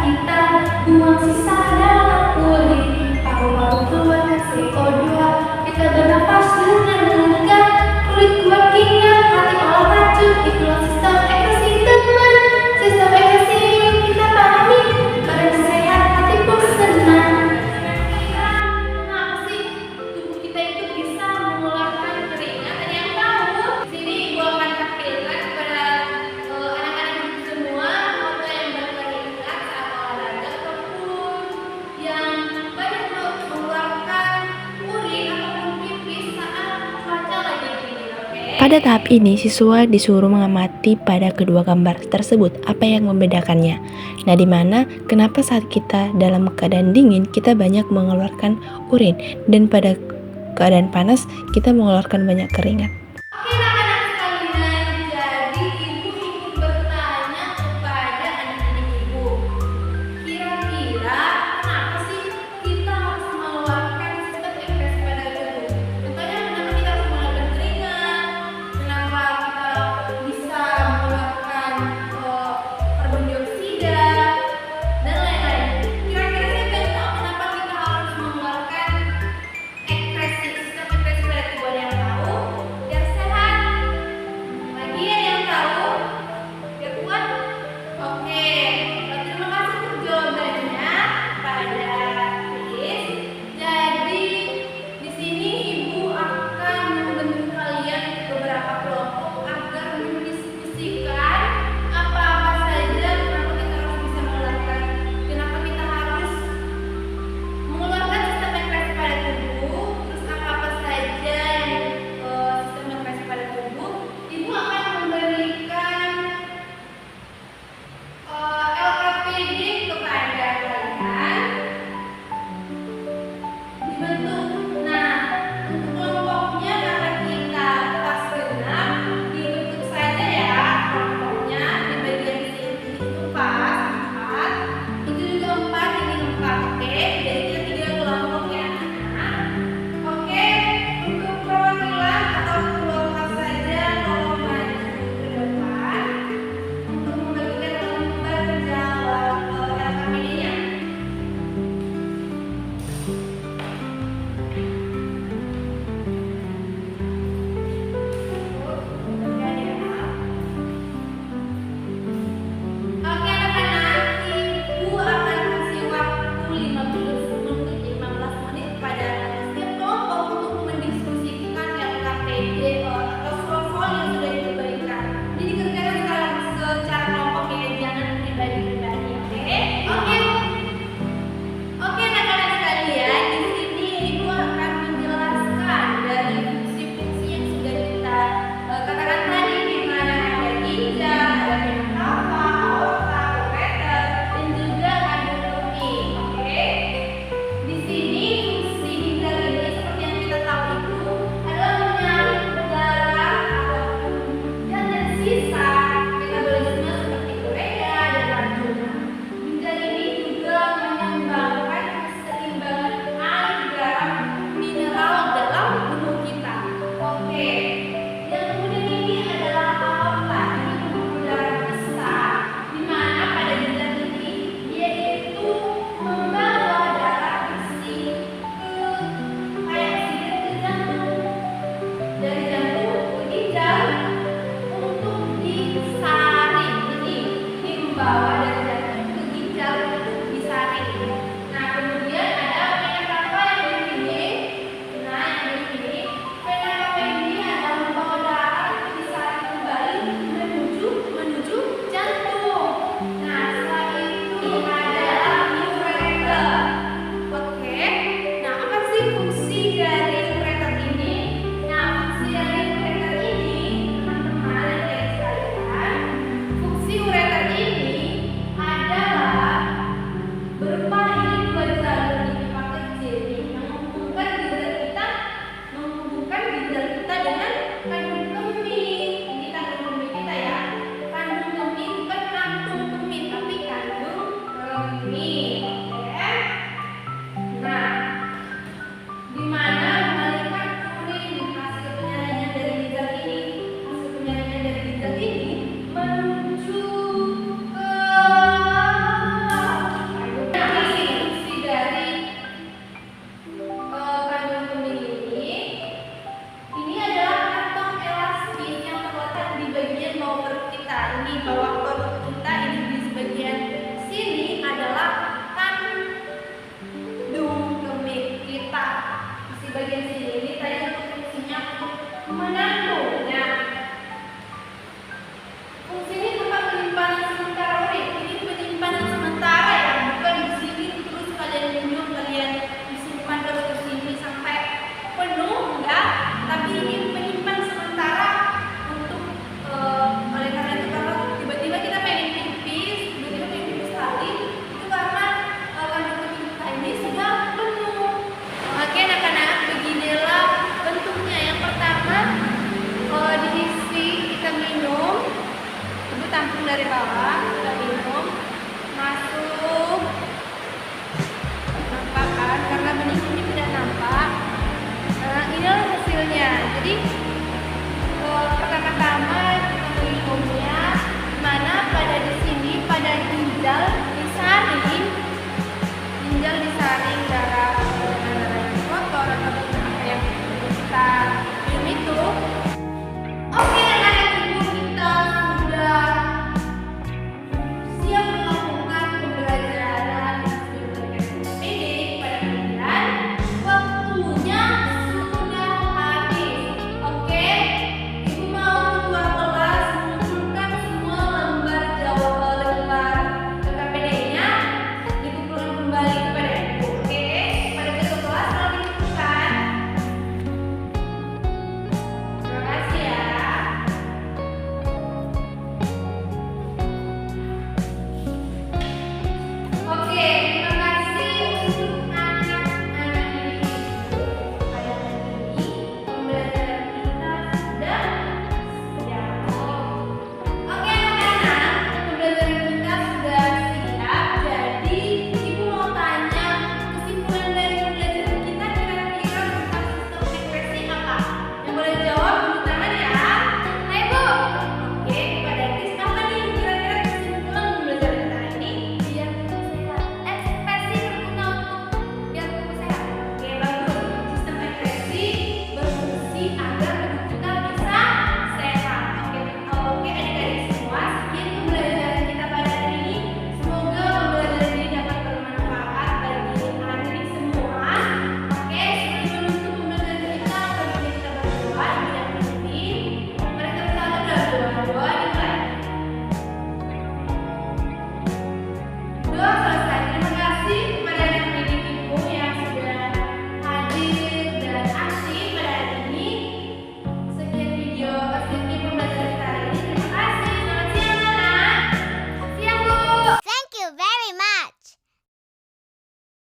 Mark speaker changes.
Speaker 1: kita buang sisa dalam urin, paru-paru keluarkan CO2, kita bernapas dengan lega, kulit kuat keringat, hati olah racun, itulah sistem ekosistem. Sistem ekosistem kita pahami, badan sehat, hati pun senang. Kira-kira kenapa sih tubuh kita itu bisa mengeluarkan keringat? Ada yang tahu? Di sini gua akan tampilkan kepada anak-anak semua foto yang berkeringat saat olahraga ataupun yang banyak mengeluarkan urin ataupun pipis saat cuaca lagi dingin. Oke?
Speaker 2: Pada tahap ini, siswa disuruh mengamati pada kedua gambar tersebut apa yang membedakannya. Nah, di mana kenapa saat kita dalam keadaan dingin kita banyak mengeluarkan urin dan pada keadaan panas kita mengeluarkan banyak keringat.